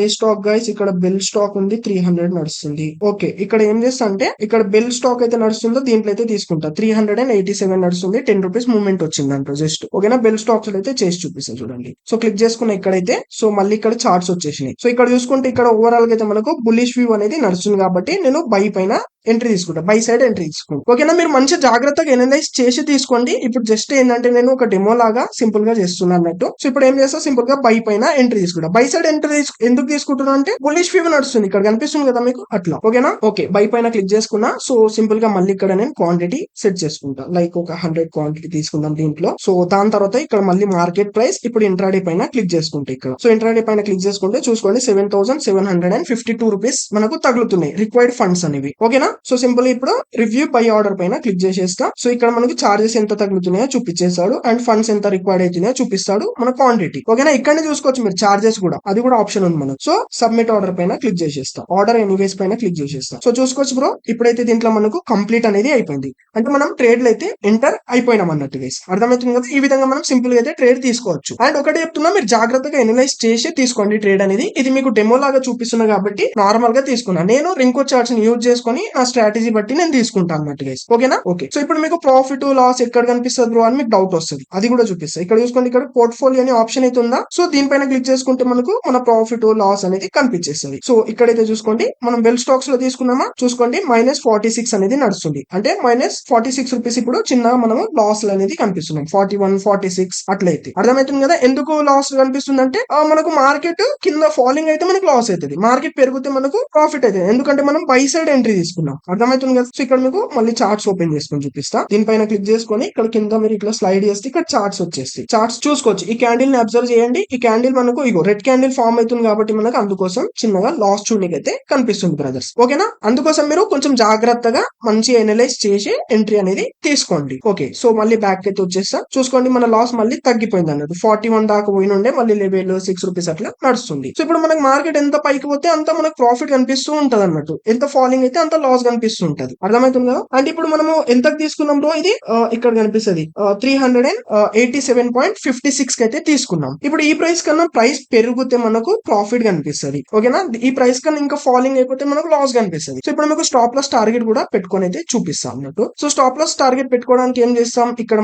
[SPEAKER 1] ఏ స్టాక్ గైస్, ఇక్కడ బెల్ స్టాక్ ఉంది, 300 నడుస్తుంది. ఓకే, ఇక్కడ ఏం చేస్తా అంటే ఇక్కడ బెల్ స్టాక్ అయితే నడుస్తుందో దీంట్లో అయితే తీసుకుంటా. 387 నడుస్తుంది, 10 రూపీస్ మూవ్మెంట్ వచ్చింది అంటూ జస్ట్. ఓకేనా. బెల్ స్టాక్స్ అయితే చేసి చూపిస్తా చూడండి. సో క్లిక్ చేసుకున్న ఇక్కడైతే, సో మళ్ళీ ఇక్కడ చార్ట్స్ వచ్చేసినాయి. సో ఇక్కడ చూసుకుంటే ఇక్కడ ఓవరాల్ గా అయితే మనకు బులిష్ వ్యూ అనేది నడుస్తుంది కాబట్టి నేను బై పైన ఎంట్రీ తీసుకుంటా, బై సైడ్ ఎంట్రీ తీసుకుంటా. ఓకేనా, మీరు మంచి జాగ్రత్తగా ఎనలైజ్ చేసి తీసుకోండి. ఇప్పుడు జస్ట్ ఏంటంటే నేను ఒక డెమో లాగా సింపుల్ గా చేస్తున్నా అన్నట్టు. సో ఇప్పుడు ఏం చేస్తా, సింపుల్ గా బై పైన ఎంట్రీ తీసుకుంటా. బై సైడ్ ఎంట్రీ ఎందుకు తీసుకుంటున్నా అంటే బుల్లిష్ ఫీవ్ నడుస్తుంది, ఇక్కడ కనిపిస్తుంది కదా మీకు అట్లా. ఓకేనా, ఓకే బై పైన క్లిక్ చేసుకున్నా. సో సింపుల్ గా మళ్ళీ ఇక్కడ నేను క్వాంటిటీ సెట్ చేసుకుంటా, లైక్ ఒక 100 క్వాంటిటీ తీసుకుందాం దీంట్లో. సో దాని తర్వాత ఇక్కడ మళ్ళీ మార్కెట్ ప్రైస్ ఇప్పుడు ఇంట్రాడే పైన క్లిక్ చేసుకుంటే ఇక్కడ, సో ఇంట్రాడే పైన క్లిక్ చేసుకుంటే చూసుకోండి 7,752 రూపీస్ మనకు తగులుతున్నాయి రిక్వైర్డ్ ఫండ్స్ అనేవి. ఓకేనా, సో సింపుల్ ఇప్పుడు రివ్యూ బై ఆర్డర్ పైన క్లిక్ చేసేస్తా. సో ఇక్కడ మనకి చార్జెస్ ఎంత తగ్గుతున్నాయో చూపించేస్తాడు అండ్ ఫండ్స్ ఎంత రిక్వైర్డ్ అవుతున్నాయో చూపిస్తాడు మన క్వాంటిటీ. ఓకేనా, ఇక్కడనే చూసుకోవచ్చు మీరు చార్జెస్ కూడా, అది కూడా ఆప్షన్ ఉంది మనకు. సో సబ్మిట్ ఆర్డర్ పైన క్లిక్ చేసేస్తాం, ఆర్డర్ ఎనీవేస్ పైన క్లిక్ చేసేస్తాం. సో చూసుకోవచ్చు బ్రో, ఇప్పుడైతే దీంట్లో మనకు కంప్లీట్ అనేది అయిపోయింది. అంటే మనం ట్రేడ్ అయితే ఎంటర్ అయిపోయినాం అన్నట్టు గైస్, అర్థమవుతుంది కదా. ఈ విధంగా మనం సింపుల్ గా అయితే ట్రేడ్ తీసుకోవచ్చు. అండ్ ఒకటి చెప్తున్నా, మీరు జాగ్రత్తగా ఎనలైజ్ చేసి తీసుకోండి ట్రేడ్ అనేది. ఇది మీకు డెమో లాగా చూపిస్తున్నా కాబట్టి నార్మల్ గా తీసుకున్నా, నేను రింకో చార్ట్స్ ని యూజ్ చేసుకుని నా స్ట్రాటజీ బట్టి నేను తీసుకుంటాను అన్నట్టు గైస్. ఓకేనా, ఓకే. సో ఇప్పుడు మీకు ప్రాఫిట్ లాస్ ఎక్కడ కనిపిస్తుంది బ్రో అని మీకు డౌట్ వస్తుంది, అది కూడా చూపిస్తా. ఇక్కడ చూసుకోండి, ఇక్కడ పోర్ట్ఫోలియో అనే ఆప్షన్ అయితే ఉందా. సో దీనిపైన క్లిక్ చేసుకుంటే మనకు మన ప్రాఫిట్ లాస్ అనేది కనిపించేస్తుంది. సో ఇక్కడైతే చూసుకోండి, మనం వెల్ స్టాక్స్ లో తీసుకున్నామా, చూసుకోండి -46 అనేది నడుస్తుంది. అంటే -46 రూపీస్ ఇప్పుడు చిన్న మనము లాస్ అనేది కనిపిస్తున్నాం, 41, 46 అట్లయితే అర్థమవుతుంది కదా. ఎందుకు లాస్ కనిపిస్తుంది అంటే మనకు మార్కెట్ కింద ఫాలింగ్ అయితే మనకు లాస్ అవుతుంది, మార్కెట్ పెరిగితే మనకు ప్రాఫిట్ అవుతుంది, ఎందుకంటే మనం బై సైడ్ ఎంట్రీ తీసుకున్నాం. అర్థమవుతుంది కదా. సో ఇక్కడ మీకు మళ్ళీ చార్ట్స్ ఓపెన్ చేసుకొని చూపిస్తా. దీనిపైన క్లిక్ చేసుకొని ఇక్కడ కింద మీరు ఇట్లా స్లైడ్ చేస్తే ఇక్కడ చార్ట్స్ వచ్చేస్తాయి. చార్ట్స్ చూసుకోవచ్చు, ఈ క్యాండిల్ ని అబ్జర్వ్ చేయండి. ఈ క్యాండిల్ మనకు ఇగో రెడ్ క్యాండిల్ ఫామ్ అవుతుంది కాబట్టి మనకు అందుకోసం చిన్నగా లాస్ చూడడానికి అయితే కనిపిస్తుంది బ్రదర్స్. ఓకేనా, అందుకోసం మీరు కొంచెం జాగ్రత్తగా మంచి ఎనలైజ్ చేసి ఎంట్రీ అనేది తీసుకోండి. ఓకే, సో మళ్ళీ బ్యాక్ అయితే వచ్చేస్తా. చూసుకోండి మన లాస్ మళ్ళీ తగ్గిపోయింది అన్నట్టు, 41 దాకా పోయినుండే మళ్ళీ లెవెల్ 6 రూపీస్ అట్లా నడుస్తుంది. సో ఇప్పుడు మనకు మార్కెట్ ఎంత పైకి పోతే అంత మనకు ప్రాఫిట్ కనిపిస్తూ ఉంటది అన్నట్టు, ఎంత ఫాలింగ్ అయితే అంత లాస్ కనిపిస్తూ ఉంటది. అర్థమవుతుంది కదా. అంటే ఇప్పుడు మనము ఎంతకు తీసుకున్నాం బ్రో, ఇది ఇక్కడ కనిపిస్తుంది 387.56 కి అయితే తీసుకున్నాం. ఇప్పుడు ఈ ప్రైస్ కన్నా ప్రైస్ పెరిగితే మనకు ప్రాఫిట్ కనిపిస్తుంది. ఓకేనా, ఈ ప్రైస్ కన్నా ఇంకా ఫాలింగ్ అయిపోతే మనకు లాస్ కనిపిస్తుంది. సో ఇప్పుడు మీకు స్టాప్ లాస్ టార్గెట్ కూడా పెట్టుకొని అయితే చూపిస్తాం అన్నట్టు. సో స్టాప్ లాస్ టార్గెట్ పెట్టుకోవడానికి ఏం చేస్తాం, ఇక్కడ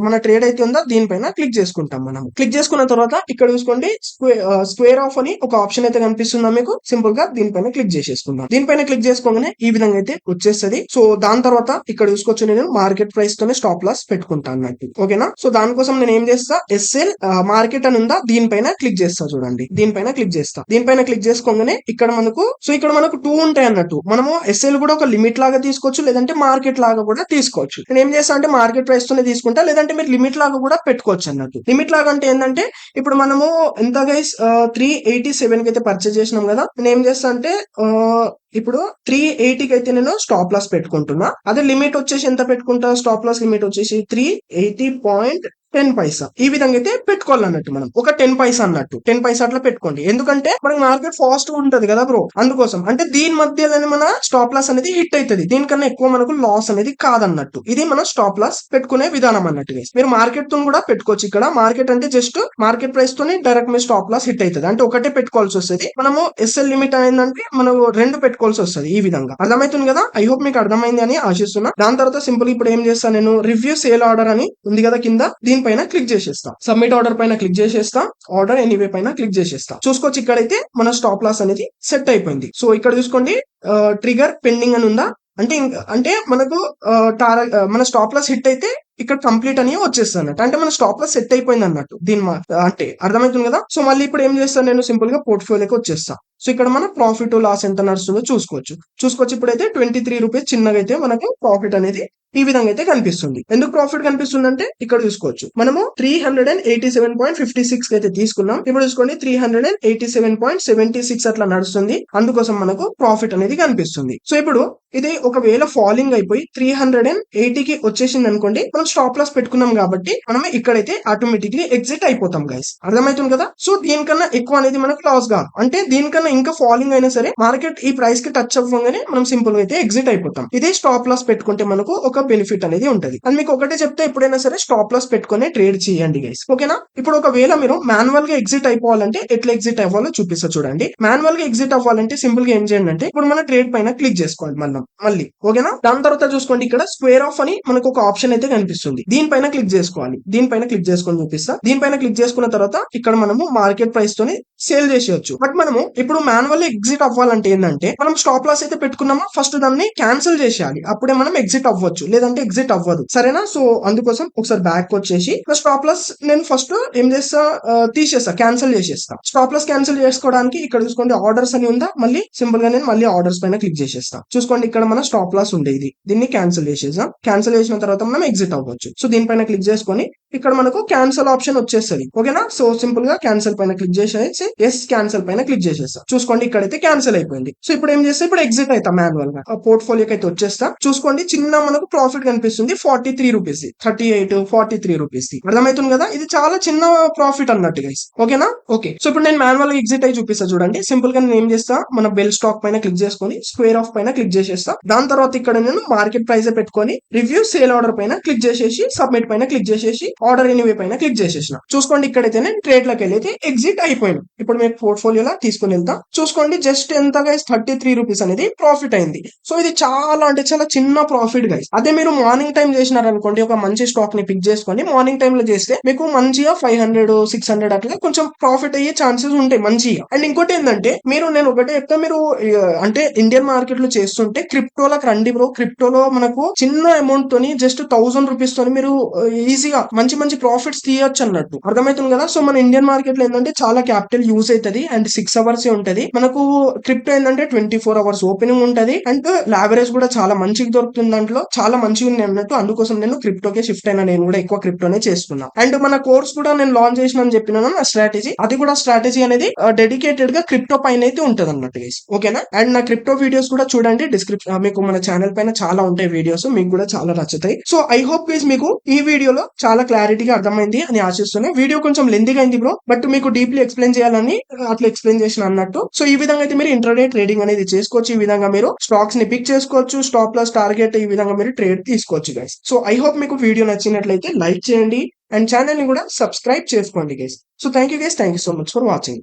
[SPEAKER 1] మన ట్రేడ్ అయితే ఉందా దీనిపైన క్లిక్ చేసుకుంటాం. మనం క్లిక్ చేసుకున్న తర్వాత ఇక్కడ చూసుకోండి స్క్వేర్ ఆఫ్ అని ఒక ఆప్షన్ అయితే కనిపిస్తుందా మీకు, సింపుల్ గా దీనిపైన క్లిక్ చేసేసుకుందాం. దీనిపైన క్లిక్ చేసుకోగానే ఈ విధంగా అయితే వచ్చేస్తుంది. సో దాని తర్వాత ఇక్కడ చూసుకోవచ్చు, నేను మార్కెట్ ప్రైస్ తోనే స్టాప్ లాస్ పెట్టుకుంటాను అన్నట్టు. ఓకేనా, సో దానికోసం నేను ఏం చేస్తా, ఎస్ఎల్ మార్కెట్ అని ఉందా దీనిపైన క్లిక్ చేస్తా. చూడండి దీనిపైన క్లిక్ చేస్తా. దీనిపైన క్లిక్ చేసుకోగానే ఇక్కడ మనకు 2 ఉంటాయి అన్నట్టు. మనము ఎస్ఎల్ కూడా ఒక లిమిట్ లాగా తీసుకోవచ్చు, లేదంటే మార్కెట్ లాగా కూడా తీసుకోవచ్చు. నేను ఏం చేస్తా అంటే మార్కెట్ ప్రైస్ తోనే తీసుకుంటా, లేదంటే మీరు లిమిట్ లాగా కూడా పెట్టుకోవచ్చు అన్నట్టు. లిమిట్ లాగా అంటే ఏంటంటే ఇప్పుడు మనము ఎంత గైస్ 387 కి అయితే పర్చేజ్ చేసినాం కదా. నేను ఏం చేస్తా అంటే ఇప్పుడు 380 కి అయితే నేను స్టాప్ లాస్ పెట్టుకుంటున్నా. అదే లిమిట్ వచ్చేసి ఎంత పెట్టుకుంటా, స్టాప్ లాస్ లిమిట్ వచ్చేసి 380.10 పైసా. ఈ విధంగా అయితే పెట్టుకోవాలన్నట్టు, మనం ఒక 10 పైసా అన్నట్టు, 10 పైసా అట్లా పెట్టుకోండి. ఎందుకంటే మనకి మార్కెట్ ఫాస్ట్ ఉంటది కదా బ్రో, అందుకోసం. అంటే దీని మధ్యలోనే మన స్టాప్ లాస్ అనేది హిట్ అవుతుంది, దీనికన్నా ఎక్కువ మనకు లాస్ అనేది కాదన్నట్టు. ఇది మన స్టాప్ లాస్ పెట్టుకునే విధానం అన్నట్టు. మీరు మార్కెట్ తో కూడా పెట్టుకోవచ్చు. ఇక్కడ మార్కెట్ అంటే జస్ట్ మార్కెట్ ప్రైస్ తోనే డైరెక్ట్ మీ స్టాప్ లాస్ హిట్ అవుతుంది, అంటే ఒకటే పెట్టుకోవాల్సి వస్తుంది. మనము ఎస్ఎల్ లిమిట్ ఏంటంటే మనం 2 పెట్టుకోవాల్సి వస్తుంది. ఈ విధంగా అర్థమవుతుంది కదా. ఐ హోప్ మీకు అర్థమైంది అని ఆశిస్తున్నా. దాని తర్వాత సింపుల్ ఇప్పుడు ఏం చేస్తాను, నేను రివ్యూ సేల్ ఆర్డర్ అని ఉంది కదా కింద, దీనిపైన క్లిక్ చేసేస్తా. సబ్మిట్ ఆర్డర్ పైన క్లిక్ చేసేస్తా, ఆర్డర్ ఎనీవే పైన క్లిక్ చేసేస్తా. చూసుకోవచ్చు ఇక్కడైతే మన స్టాప్ లాస్ అనేది సెట్ అయిపోయింది. సో ఇక్కడ చూసుకోండి ట్రిగర్ పెండింగ్ అని ఉందా, అంటే మనకు మన స్టాప్ లాస్ హిట్ అయితే ఇక్కడ కంప్లీట్ అని వచ్చేస్తుంది అన్నట్టు, అంటే మన స్టాప్ లాస్ సెట్ అయిపోయింది అన్నట్టు. అంటే అర్థమవుతుంది కదా. సో మళ్ళీ ఇప్పుడు ఏం చేస్తాను, నేను సింపుల్ గా పోర్ట్ఫోలియోకి వచ్చేస్తా. సో ఇక్కడ మన ప్రాఫిట్ లాస్ ఎంత నడుస్తుందో చూసుకోవచ్చు. ఇప్పుడైతే 23 రూపీస్ చిన్నగా అయితే మనకు ప్రాఫిట్ అనేది ఈ విధంగా అయితే కనిపిస్తుంది. ఎందుకు ప్రాఫిట్ కనిపిస్తుంది అంటే ఇక్కడ చూసుకోవచ్చు, మనము 387.56 అయితే తీసుకున్నాం. ఇప్పుడు చూసుకోండి 387.76 అట్లా నడుస్తుంది, అందుకోసం మనకు ప్రాఫిట్ అనేది కనిపిస్తుంది. సో ఇప్పుడు ఇది ఒకవేళ ఫాలింగ్ అయిపోయి 380 కి వచ్చేసింది అనుకోండి, మనం స్టాప్ లాస్ పెట్టుకున్నాం కాబట్టి మనం ఇక్కడైతే ఆటోమేటిక్లీ ఎగ్జిట్ అయిపోతాం గైస్. అర్థమవుతుంది కదా. సో దీనికన్నా ఎక్కువ అనేది మనకు లాస్ కాదు, అంటే దీనికన్నా ఇంకా ఫాలింగ్ అయినా సరే మార్కెట్ ఈ ప్రైస్ కి టచ్ అవ్వగానే మనం సింపుల్ గా అయితే ఎగ్జిట్ అయిపోతాం. ఇదే స్టాప్ లాస్ పెట్టుకుంటే మనకు ఒక బెనిఫిట్ అనేది ఉంటది. అది మీకు ఒకటే చెప్తే ఎప్పుడైనా సరే స్టాప్ లాస్ పెట్టుకుని ట్రేడ్ చేయండి గైస్. ఓకేనా, ఇప్పుడు ఒకవేళ మీరు మాన్యువల్ గా ఎగ్జిట్ అయిపోవాలంటే ఎట్లా ఎగ్జిట్ అవ్వాలో చూపిస్తా చూడండి. మాన్యువల్ గా ఎగ్జిట్ అవ్వాలంటే సింపుల్ గా ఏం చేయండి అంటే, ఇప్పుడు మన ట్రేడ్ పైన క్లిక్ చేసుకోండి మళ్ళీ. ఓకేనా, దాని తర్వాత చూసుకోండి ఇక్కడ స్క్వేర్ ఆఫ్ అని మనకు ఒక ఆప్షన్ అయితే కనిపిస్తుంది. కనిపిస్తుంది. దీనిపైన క్లిక్ చేసుకోవాలి. దీనిపైన క్లిక్ చేసుకొని చూపిస్తా. దీనిపైన క్లిక్ చేసుకున్న తర్వాత ఇక్కడ మనము మార్కెట్ ప్రైస్ తోని సేల్ చేసేయచ్చు. బట్ మనము ఇప్పుడు మాన్యువల్ ఎగ్జిట్ అవ్వాలంటే ఏంటంటే మనం స్టాప్ లాస్ అయితే పెట్టుకున్నామా ఫస్ట్ దాన్ని క్యాన్సిల్ చేసేయాలి. అప్పుడే మనం ఎగ్జిట్ అవ్వచ్చు, లేదంటే ఎగ్జిట్ అవ్వదు. సరేనా? సో అందుకోసం ఒకసారి బ్యాక్ వచ్చేసి స్టాప్ లాస్ నేను ఫస్ట్ ఏం చేస్తా, తీసేస్తా, క్యాన్సిల్ చేసేస్తా. స్టాప్ లాస్ క్యాన్సిల్ చేసుకోవడానికి ఇక్కడ చూసుకోండి ఆర్డర్స్ అని ఉందా, మళ్ళీ సింపుల్ గా నేను మళ్ళీ ఆర్డర్స్ పైన క్లిక్ చేసేస్తా. చూసుకోండి ఇక్కడ మన స్టాప్ లాస్ ఉండేది, దీన్ని క్యాన్సిల్ చేసేసాం. క్యాన్సిల్ చేసిన తర్వాత మనం ఎగ్జిట్ అవ్వచ్చు. సో దీనిపైన క్లిక్ చేసుకొని ఇక్కడ మనకు క్యాన్సిల్ ఆప్షన్ వచ్చేస్తుంది. ఓకేనా? సో సింపుల్ గా క్యాన్సిల్ పైన క్లిక్ చేసేసి ఎస్ క్యాన్సిల్ పైన క్లిక్ చేసేస్తా. చూసుకోండి ఇక్కడైతే క్యాన్సిల్ అయిపోయింది. సో ఇప్పుడు ఏం చేస్తా, ఇప్పుడు ఎగ్జిట్ అవుతా మాన్యువల్ గా. పోర్ట్ఫోలియోకి అయితే వచ్చేస్తా. చూసుకోండి చిన్న మనకు ప్రాఫిట్ కనిపిస్తుంది 43 రూపీస్, 38 43 రూపీస్. అర్థమవుతుంది కదా? ఇది చాలా చిన్న ప్రాఫిట్ అన్నట్టు గైస్. ఓకేనా? ఓకే. సో ఇప్పుడు నేను మాన్యువల్ గా ఎగ్జిట్ అయి చూపిస్తా చూడండి. సింపుల్ గా నేను ఏం చేస్తా, మన బెల్ స్టాక్ పైన క్లిక్ చేసుకొని స్క్వేర్ ఆఫ్ పైన క్లిక్ చేసేస్తా. దాని తర్వాత ఇక్కడ నేను మార్కెట్ ప్రైస్ పెట్టుకొని రివ్యూ సేల్ ఆర్డర్ పైన క్లిక్ చేసేసి సబ్మిట్ పైన క్లిక్ చేసేసి ఆర్డర్ ఎనీవే పైన క్లిక్ చేసేసిన. చూసుకోండి ఇక్కడైతే నేను ట్రేడ్ లోకి వెళ్ళి ఎగ్జిట్ అయిపోయింది. ఇప్పుడు మీకు పోర్ట్ఫోలియోలా తీసుకుని వెళ్తా. చూసుకోండి జస్ట్ ఎంత గైస్ 33 రూపీస్ అనేది ప్రాఫిట్ అయింది. సో ఇది చాలా అంటే చాలా చిన్న ప్రాఫిట్ గైస్. అదే మీరు మార్నింగ్ టైం చేసినారనుకోండి, ఒక మంచి స్టాక్ ని పిక్ చేసుకొని మార్నింగ్ టైం లో చేస్తే మీకు మంచిగా 500 600 అట్లా కొంచెం ప్రాఫిట్ అయ్యే ఛాన్సెస్ ఉంటాయి మంచిగా. అండ్ ఇంకోటి ఏంటంటే నేను ఒకటే చెప్తే, మీరు అంటే ఇండియన్ మార్కెట్ లో చేస్తుంటే క్రిప్టోలకు రండి బ్రో. క్రిప్టోలో మనకు చిన్న అమౌంట్ తోని జస్ట్ 1000 రూపీస్ తోని మీరు ఈజీగా మంచి మంచి ప్రాఫిట్స్ తీయొచ్చు అన్నట్టు. అర్థమవుతుంది కదా? సో మన ఇండియన్ మార్కెట్ లో ఏంటంటే చాలా క్యాపిటల్ యూజ్ అవుతుంది అండ్ 6 అవర్స్ ఉంటది. మనకు క్రిప్టో ఏంటంటే 24 అవర్స్ ఓపెనింగ్ ఉంటది అండ్ లావరేజ్ కూడా చాలా మంచిగా దొరుకుతుంది. దాంట్లో చాలా మంచిగా ఉంది అన్నట్టు. అందుకోసం నేను క్రిప్టోకే షిఫ్ట్ అయినా. నేను కూడా ఎక్కువ క్రిప్టోనే చేస్తున్నా. అండ్ మన కోర్స్ కూడా నేను లాంచ్ చేసిన అని చెప్పినాను, నా స్ట్రాటజీ. అది కూడా స్ట్రాటజీ అనేది డెడికేటెడ్ గా క్రిప్టో పైన అయితే ఉంటది అన్నట్టు గైస్. ఓకేనా? అండ్ నా క్రిప్టో వీడియోస్ కూడా చూడండి. డిస్క్రిప్షన్ మీకు మన ఛానల్ పైన చాలా ఉంటాయి వీడియోస్, మీకు కూడా చాలా నచ్చుతాయి. సో ఐ హోప్ గైస్ మీకు ఈ వీడియోలో చాలా క్లారిటీగా అర్థమైంది అని ఆశిస్తున్నాను. వీడియో కొంచెం లెంతీగా అయింది బ్రో, బట్ మీకు డీప్లీ ఎక్స్ప్లెయిన్ చేయాలని అట్లా ఎక్స్ప్లెయిన్ చేసిన అన్నట్టు. సో ఈ విధంగా అయితే మీరు ఇంట్రాడే ట్రేడింగ్ అనేది చేసుకోవచ్చు. ఈ విధంగా మీరు స్టాక్స్ ని పిక్ చేసుకోవచ్చు. స్టాప్ లాస్ టార్గెట్ ఈ విధంగా మీరు ట్రేడ్ తీసుకోవచ్చు గైస్. సో ఐ హోప్ మీకు వీడియో నచ్చినట్లయితే లైక్ చేయండి అండ్ ఛానల్ ని కూడా సబ్స్క్రైబ్ చేసుకోండి guys. So thank you guys, thank you so much for watching.